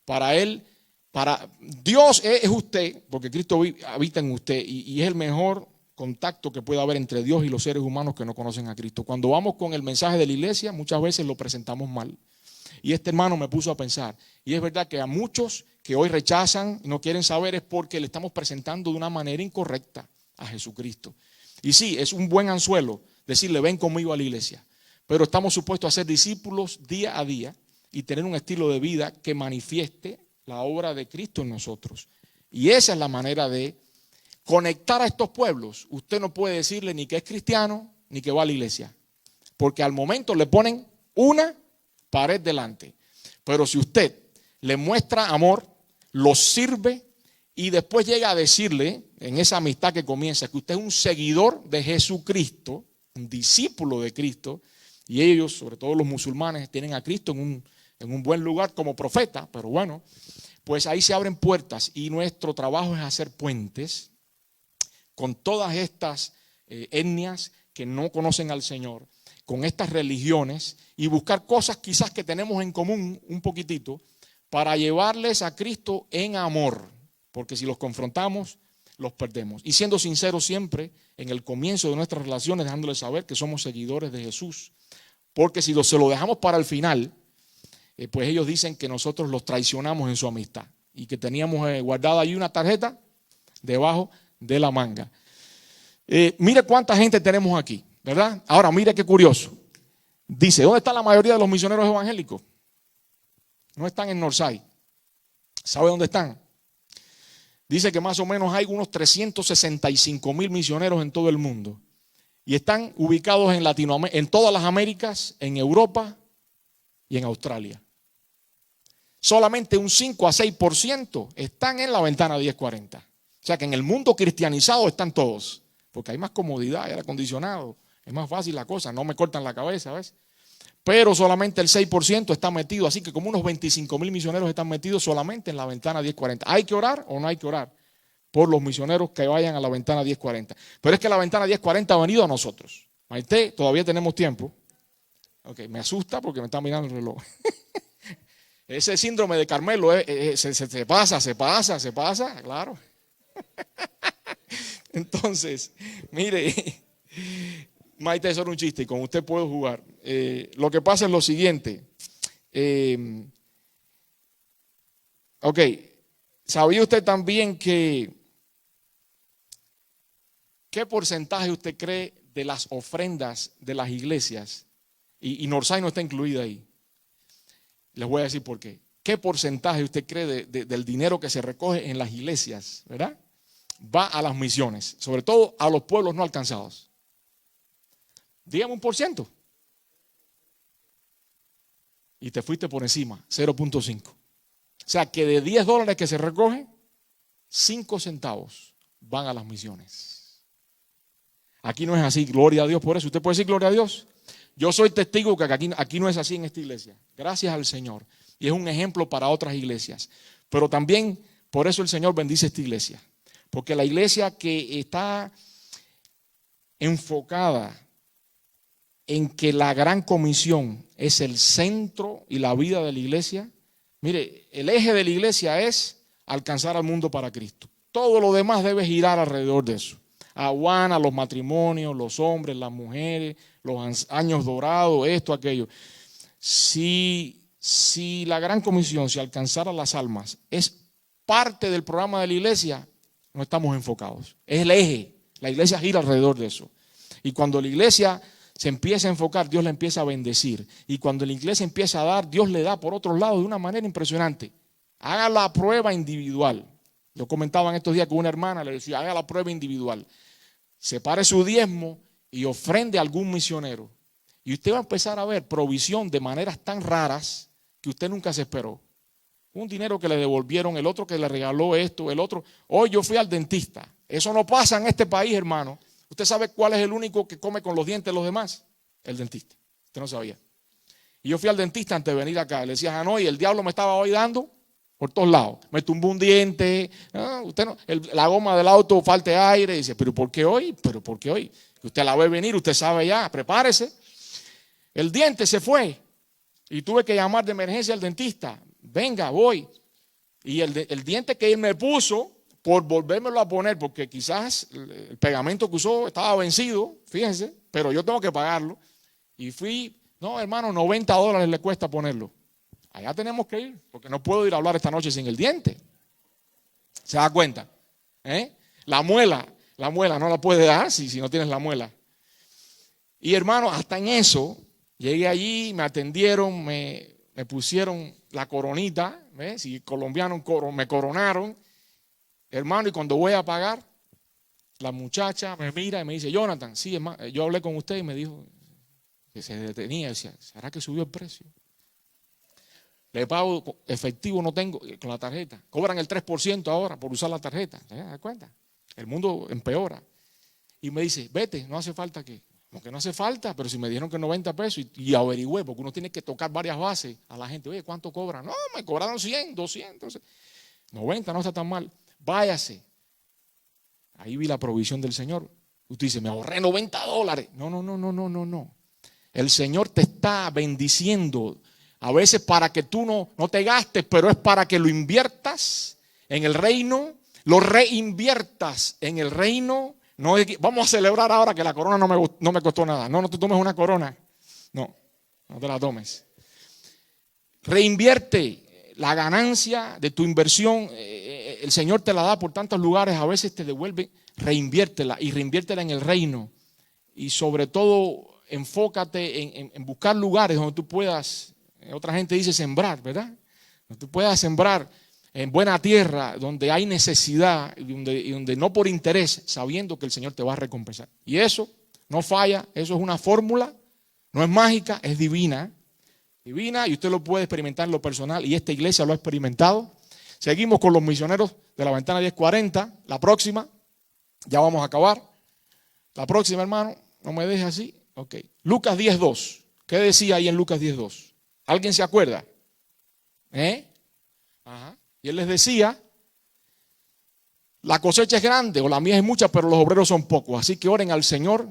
para él, para Dios es usted, porque Cristo habita en usted, y es el mejor contacto que puede haber entre Dios y los seres humanos que no conocen a Cristo. Cuando vamos con el mensaje de la iglesia, muchas veces lo presentamos mal. Y este hermano me puso a pensar, y es verdad que a muchos que hoy rechazan y no quieren saber es porque le estamos presentando de una manera incorrecta a Jesucristo. Y sí, es un buen anzuelo decirle, ven conmigo a la iglesia, pero estamos supuestos a ser discípulos día a día y tener un estilo de vida que manifieste la obra de Cristo en nosotros. Y esa es la manera de conectar a estos pueblos. Usted no puede decirle ni que es cristiano ni que va a la iglesia, porque al momento le ponen una pared delante. Pero si usted le muestra amor, lo sirve, y después llega a decirle, en esa amistad que comienza, que usted es un seguidor de Jesucristo, un discípulo de Cristo, y ellos, sobre todo los musulmanes, tienen a Cristo en un buen lugar como profeta, pero bueno, pues ahí se abren puertas, y nuestro trabajo es hacer puentes con todas estas etnias que no conocen al Señor, con estas religiones, y buscar cosas quizás que tenemos en común un poquitito para llevarles a Cristo en amor, porque si los confrontamos, los perdemos. Y siendo sinceros siempre en el comienzo de nuestras relaciones, dejándoles saber que somos seguidores de Jesús, porque si se lo dejamos para el final, pues ellos dicen que nosotros los traicionamos en su amistad, y que teníamos guardada ahí una tarjeta debajo de la manga. Mire cuánta gente tenemos aquí, ¿verdad? Ahora mire qué curioso. Dice, ¿dónde está la mayoría de los misioneros evangélicos? No están en Northside. ¿Sabe dónde están? Dice que más o menos hay unos 365,000 misioneros en todo el mundo, y están ubicados en Latinoamérica, en todas las Américas, en Europa y en Australia. Solamente un 5 a 6% están en la ventana 1040. O sea que en el mundo cristianizado están todos, porque hay más comodidad, aire acondicionado, es más fácil la cosa, no me cortan la cabeza, ¿ves? Pero solamente el 6% está metido, así que como unos 25,000 misioneros están metidos solamente en la ventana 1040. ¿Hay que orar o no hay que orar por los misioneros que vayan a la ventana 1040? Pero es que la ventana 1040 ha venido a nosotros. Maite, todavía tenemos tiempo. Ok, me asusta porque me está mirando el reloj. Ese síndrome de Carmelo se pasa, claro. Entonces, mire, Maite, eso era un chiste y con usted puedo jugar. Lo que pasa es lo siguiente. ¿Sabía usted también qué porcentaje usted cree de las ofrendas de las iglesias, y Northside no está incluida ahí? Les voy a decir por qué. ¿Qué porcentaje usted cree del dinero que se recoge en las iglesias, verdad, va a las misiones, sobre todo a los pueblos no alcanzados? Dígame un %. Y te fuiste por encima, 0.5. O sea que de $10 que se recoge, 5 centavos van a las misiones. Aquí no es así, gloria a Dios por eso. ¿Usted puede decir gloria a Dios? Yo soy testigo que aquí no es así en esta iglesia. Gracias al Señor. Y es un ejemplo para otras iglesias. Pero también por eso el Señor bendice esta iglesia. Porque la iglesia que está enfocada en que la gran comisión es el centro y la vida de la iglesia, Mire, el eje de la iglesia es alcanzar al mundo para Cristo. Todo lo demás debe girar alrededor de eso. Aguana, los matrimonios, los hombres, las mujeres, los años dorados, esto, aquello. Si la gran comisión, si alcanzar a las almas, es parte del programa de la iglesia, no estamos enfocados. Es el eje. La iglesia gira alrededor de eso. Y cuando la iglesia se empieza a enfocar, Dios la empieza a bendecir. Y cuando la iglesia empieza a dar, Dios le da por otro lado de una manera impresionante. Haga la prueba individual. Yo comentaba en estos días con una hermana, le decía, haga la prueba individual. Separe su diezmo y ofrende a algún misionero. Y usted va a empezar a ver provisión de maneras tan raras que usted nunca se esperó. Un dinero que le devolvieron, el otro que le regaló esto, el otro. Hoy yo fui al dentista. Eso no pasa en este país, hermano. ¿Usted sabe cuál es el único que come con los dientes de los demás? El dentista. Usted no sabía. Y yo fui al dentista antes de venir acá. Le decía, Hanoi, el diablo me estaba hoy dando por todos lados. Me tumbó un diente. Usted no, la goma del auto falte aire. Y dice, ¿pero por qué hoy? ¿Pero por qué hoy? Que usted la ve venir, usted sabe ya, prepárese. El diente se fue. Y tuve que llamar de emergencia al dentista. Venga, voy. Y el diente que él me puso, por volvérmelo a poner, porque quizás el pegamento que usó estaba vencido, fíjense, pero yo tengo que pagarlo. Y fui, no, hermano, $90 le cuesta ponerlo. Allá tenemos que ir, porque no puedo ir a hablar esta noche sin el diente. ¿Se da cuenta? La muela no la puede dar si no tienes la muela. Y hermano, hasta en eso, llegué allí, me atendieron, me pusieron la coronita, si colombiano me coronaron. Hermano, y cuando voy a pagar, la muchacha me mira y me dice, Jonathan, sí, hermano, yo hablé con usted y me dijo que se detenía. Decía, ¿será que subió el precio? Le pago efectivo, no tengo, con la tarjeta. Cobran el 3% ahora por usar la tarjeta. ¿Se da cuenta? El mundo empeora. Y me dice, vete, no hace falta que. Como que no hace falta, pero si me dieron que 90 pesos y averigüé, porque uno tiene que tocar varias bases a la gente. Oye, ¿cuánto cobran? No, me cobraron 100, 200. 90 no está tan mal. Váyase. Ahí vi la provisión del Señor. Usted dice, me ahorré $90. No. El Señor te está bendiciendo. A veces para que tú no te gastes, pero es para que lo inviertas en el reino, lo reinviertas en el reino. No, vamos a celebrar ahora que la corona no me costó nada. No te tomes una corona. No te la tomes. Reinvierte la ganancia de tu inversión. El Señor te la da por tantos lugares. A veces te devuelve. Reinviértela y reinviértela en el reino. Y sobre todo, enfócate en buscar lugares donde tú puedas. Otra gente dice sembrar, ¿verdad? Donde tú puedas sembrar en buena tierra, donde hay necesidad y donde no por interés, sabiendo que el Señor te va a recompensar. Y eso no falla, eso es una fórmula, no es mágica, es divina. Divina, y usted lo puede experimentar en lo personal, y esta iglesia lo ha experimentado. Seguimos con los misioneros de la ventana 1040. La próxima, ya vamos a acabar. La próxima, hermano, no me deje así. Ok. Lucas 10:2. ¿Qué decía ahí en Lucas 10:2? ¿Alguien se acuerda? Ajá. Y él les decía, la cosecha es grande o la mies es mucha, pero los obreros son pocos. Así que oren al Señor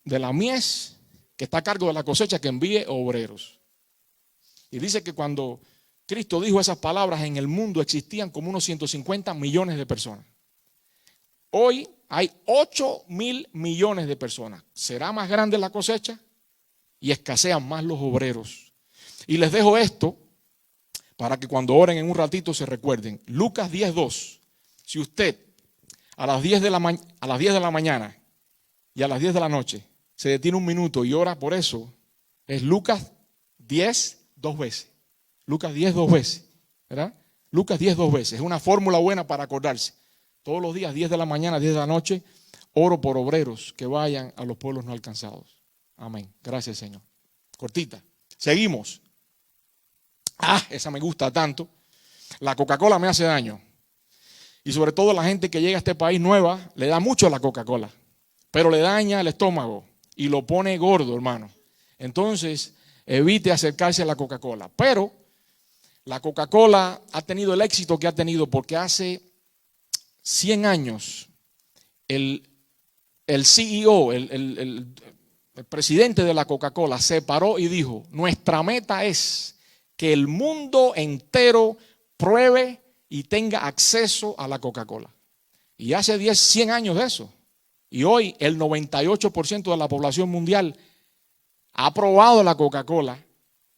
de la mies, que está a cargo de la cosecha, que envíe obreros. Y dice que cuando Cristo dijo esas palabras, en el mundo existían como unos 150 millones de personas. Hoy hay 8.000 millones de personas. ¿Será más grande la cosecha? Y escasean más los obreros. Y les dejo esto para que cuando oren en un ratito se recuerden. Lucas 10:2. Si usted a las 10 de la mañana y a las 10 de la noche se detiene un minuto y ora por eso, es Lucas 10 2 veces. Lucas 10 2 veces. ¿Verdad? Lucas 10 2 veces. Es una fórmula buena para acordarse. Todos los días, 10 de la mañana, 10 de la noche, oro por obreros que vayan a los pueblos no alcanzados. Amén. Gracias, Señor. Cortita. Seguimos. Esa me gusta tanto. La Coca-Cola me hace daño. Y sobre todo la gente que llega a este país nueva, le da mucho a la Coca-Cola. Pero le daña el estómago y lo pone gordo, hermano. Entonces, evite acercarse a la Coca-Cola. Pero la Coca-Cola ha tenido el éxito que ha tenido porque hace 100 años el CEO, el presidente de la Coca-Cola se paró y dijo, nuestra meta es que el mundo entero pruebe y tenga acceso a la Coca-Cola. Y hace 100 años de eso. Y hoy el 98% de la población mundial ha probado la Coca-Cola,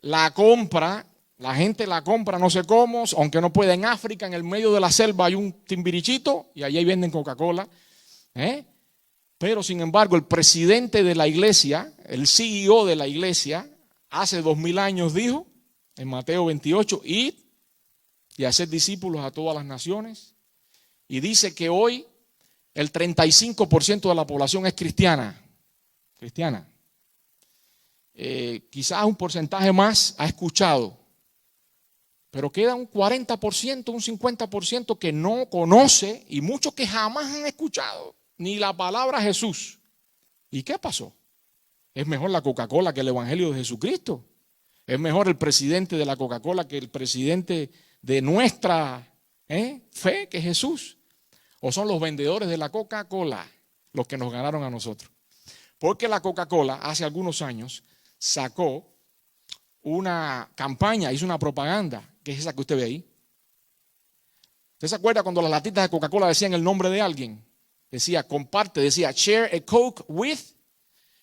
la compra, la gente la compra, no sé cómo, aunque no pueda. En África, en el medio de la selva, hay un timbirichito y allí venden Coca-Cola. Pero sin embargo, el presidente de la iglesia, el CEO de la iglesia, hace 2000 años dijo, en Mateo 28, id y hacer discípulos a todas las naciones. Y dice que hoy el 35% de la población es cristiana. Quizás un porcentaje más ha escuchado, pero queda un 40%, un 50% que no conoce y muchos que jamás han escuchado ni la palabra Jesús. ¿Y qué pasó? Es mejor la Coca-Cola que el Evangelio de Jesucristo. Es mejor el presidente de la Coca-Cola que el presidente de nuestra fe, que es Jesús. ¿O son los vendedores de la Coca-Cola los que nos ganaron a nosotros? Porque la Coca-Cola hace algunos años sacó una campaña, hizo una propaganda, que es esa que usted ve ahí. ¿Usted se acuerda cuando las latitas de Coca-Cola decían el nombre de alguien? Decía, comparte, decía, share a Coke with,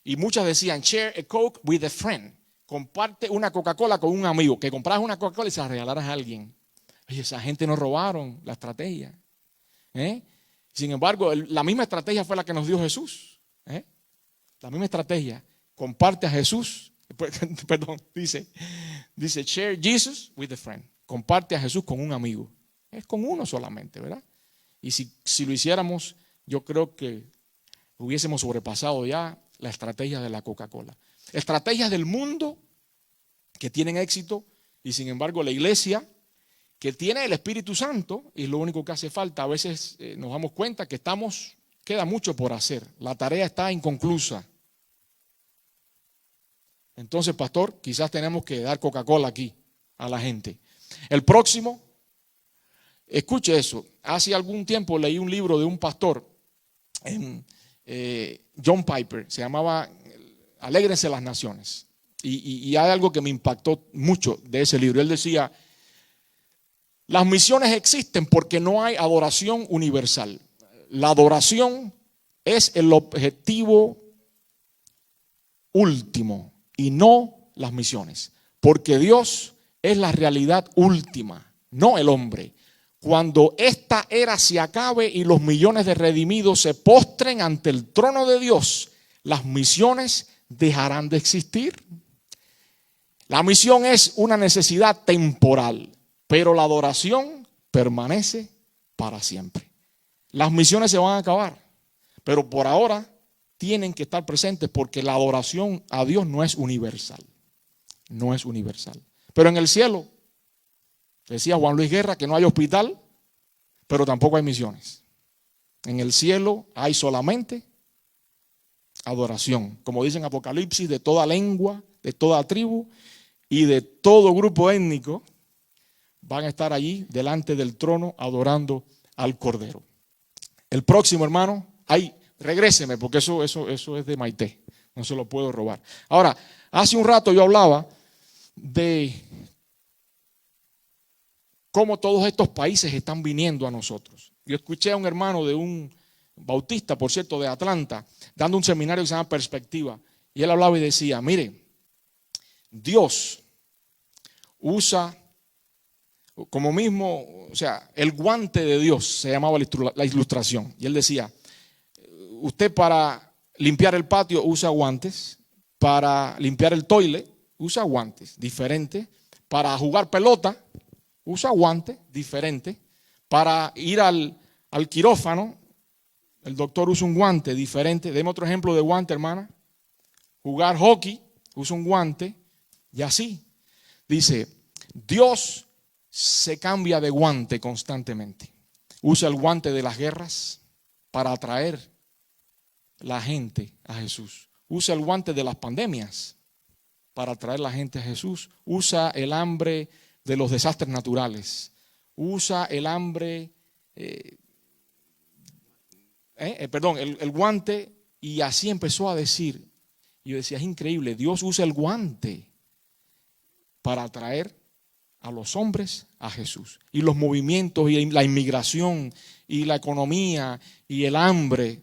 y muchas decían, share a Coke with a friend. Comparte una Coca-Cola con un amigo, que compras una Coca-Cola y se la regalaras a alguien. Oye, esa gente nos robaron la estrategia. Sin embargo, la misma estrategia fue la que nos dio Jesús. La misma estrategia. Comparte a Jesús. Perdón, dice, share Jesus with a friend. Comparte a Jesús con un amigo. Es con uno solamente, ¿verdad? Y si lo hiciéramos, yo creo que hubiésemos sobrepasado ya la estrategia de la Coca-Cola. Estrategias del mundo que tienen éxito y sin embargo la iglesia que tiene el Espíritu Santo, y lo único que hace falta, a veces nos damos cuenta que queda mucho por hacer. La tarea está inconclusa. Entonces, pastor, quizás tenemos que dar Coca-Cola aquí a la gente. El próximo, escuche eso. Hace algún tiempo leí un libro de un pastor, John Piper, se llamaba Alégrense las Naciones. Y hay algo que me impactó mucho de ese libro. Él decía, las misiones existen porque no hay adoración universal. La adoración es el objetivo último y no las misiones. Porque Dios es la realidad última, no el hombre. Cuando esta era se acabe y los millones de redimidos se postren ante el trono de Dios, las misiones dejarán de existir. La misión es una necesidad temporal, pero la adoración permanece para siempre. Las misiones se van a acabar, pero por ahora tienen que estar presentes porque la adoración a Dios no es universal. No es universal. Pero en el cielo, decía Juan Luis Guerra, que no hay hospital, pero tampoco hay misiones. En el cielo hay solamente adoración. Como dice en Apocalipsis, de toda lengua, de toda tribu y de todo grupo étnico van a estar allí delante del trono adorando al Cordero. El próximo, hermano, regréseme porque eso es de Maite, no se lo puedo robar. Ahora, hace un rato yo hablaba de cómo todos estos países están viniendo a nosotros. Yo escuché a un hermano de un bautista, por cierto, de Atlanta, dando un seminario que se llama Perspectiva, y él hablaba y decía, mire, Dios usa como mismo, o sea, el guante de Dios se llamaba la ilustración. Y él decía, usted para limpiar el patio usa guantes, para limpiar el toilet usa guantes, diferente. Para jugar pelota usa guantes, diferente. Para ir al quirófano, el doctor usa un guante diferente. Deme otro ejemplo de guante, hermana. Jugar hockey usa un guante y así. Dice, Dios se cambia de guante constantemente. Usa el guante de las guerras para atraer la gente a Jesús. Usa el guante de las pandemias para atraer la gente a Jesús. Usa el hambre de los desastres naturales. Usa el hambre, el guante, y así empezó a decir. Y yo decía, es increíble, Dios usa el guante para atraer a los hombres a Jesús. Y los movimientos y la inmigración y la economía y el hambre.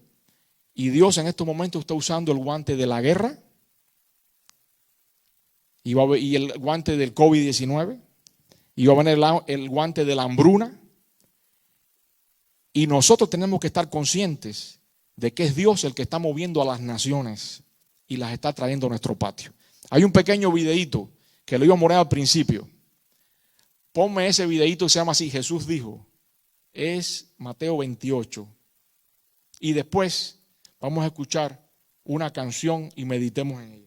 Y Dios en estos momentos está usando el guante de la guerra y el guante del COVID-19. Y va a venir el guante de la hambruna. Y nosotros tenemos que estar conscientes de que es Dios el que está moviendo a las naciones y las está trayendo a nuestro patio. Hay un pequeño videíto que lo iba a poner al principio. Ponme ese videíto que se llama así, Jesús dijo. Es Mateo 28. Y después vamos a escuchar una canción y meditemos en ella.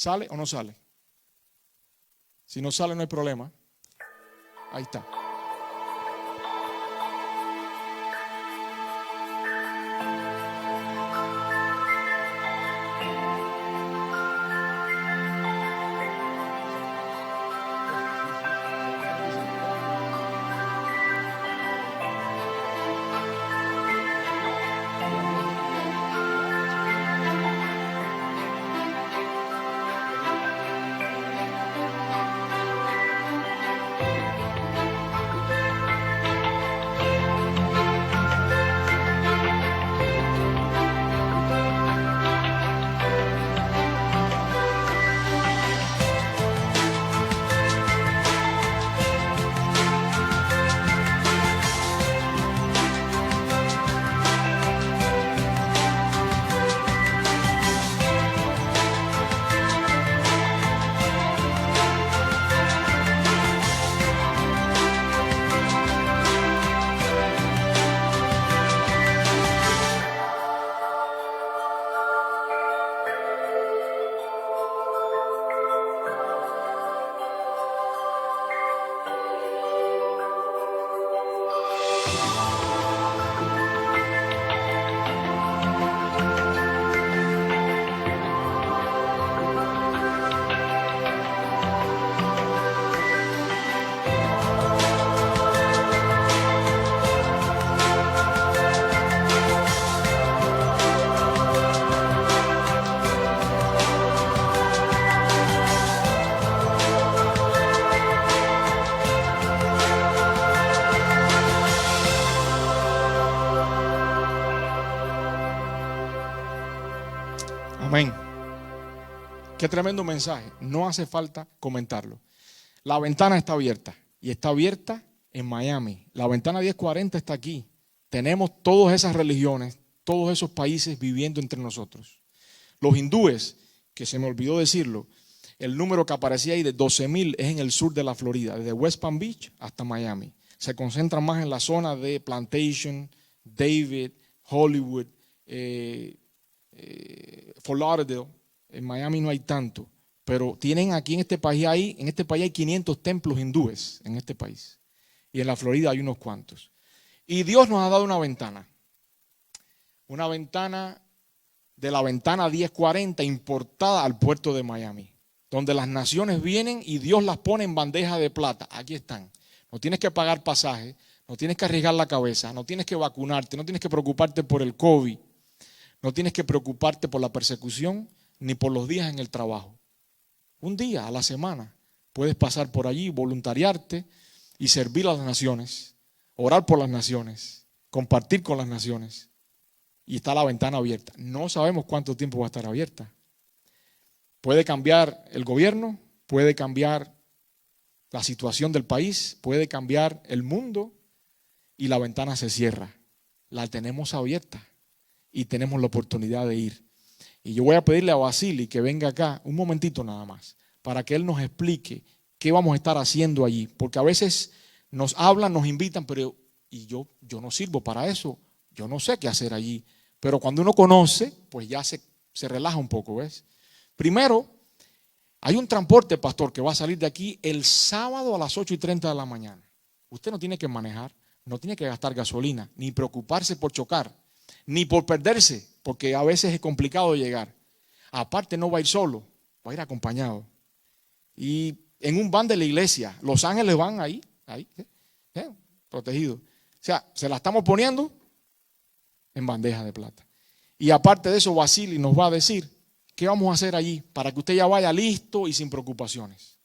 ¿Sale o no sale? Si no sale no hay problema. Ahí está. Amén. Qué tremendo mensaje. No hace falta comentarlo. La ventana está abierta y está abierta en Miami. La ventana 1040 está aquí. Tenemos todas esas religiones, todos esos países viviendo entre nosotros. Los hindúes, que se me olvidó decirlo, el número que aparecía ahí de 12,000 es en el sur de la Florida, desde West Palm Beach hasta Miami. Se concentran más en la zona de Plantation, David, Hollywood, Fort Lauderdale. En Miami no hay tanto, pero tienen aquí en este país hay 500 templos hindúes en este país. Y en la Florida hay unos cuantos. Y Dios nos ha dado una ventana de la ventana 1040 importada al puerto de Miami, donde las naciones vienen y Dios las pone en bandeja de plata. Aquí están. No tienes que pagar pasaje, no tienes que arriesgar la cabeza, no tienes que vacunarte, no tienes que preocuparte por el COVID, no tienes que preocuparte por la persecución ni por los días en el trabajo. Un día a la semana puedes pasar por allí, voluntariarte y servir a las naciones, orar por las naciones, compartir con las naciones. Y está la ventana abierta. No sabemos cuánto tiempo va a estar abierta. Puede cambiar el gobierno, puede cambiar la situación del país, puede cambiar el mundo y la ventana se cierra. La tenemos abierta y tenemos la oportunidad de ir. Y yo voy a pedirle a Basili que venga acá un momentito nada más para que él nos explique qué vamos a estar haciendo allí. Porque a veces nos hablan, nos invitan, pero yo no sirvo para eso. Yo no sé qué hacer allí. Pero cuando uno conoce, pues ya se relaja un poco, ¿ves? Primero, hay un transporte, pastor, que va a salir de aquí el sábado a las 8:30 de la mañana. Usted no tiene que manejar, no tiene que gastar gasolina, ni preocuparse por chocar, ni por perderse, porque a veces es complicado llegar. Aparte no va a ir solo, va a ir acompañado. Y en un van de la iglesia, los ángeles van ahí, protegidos. O sea, se la estamos poniendo en bandeja de plata. Y aparte de eso, Vasily nos va a decir qué vamos a hacer allí para que usted ya vaya listo y sin preocupaciones.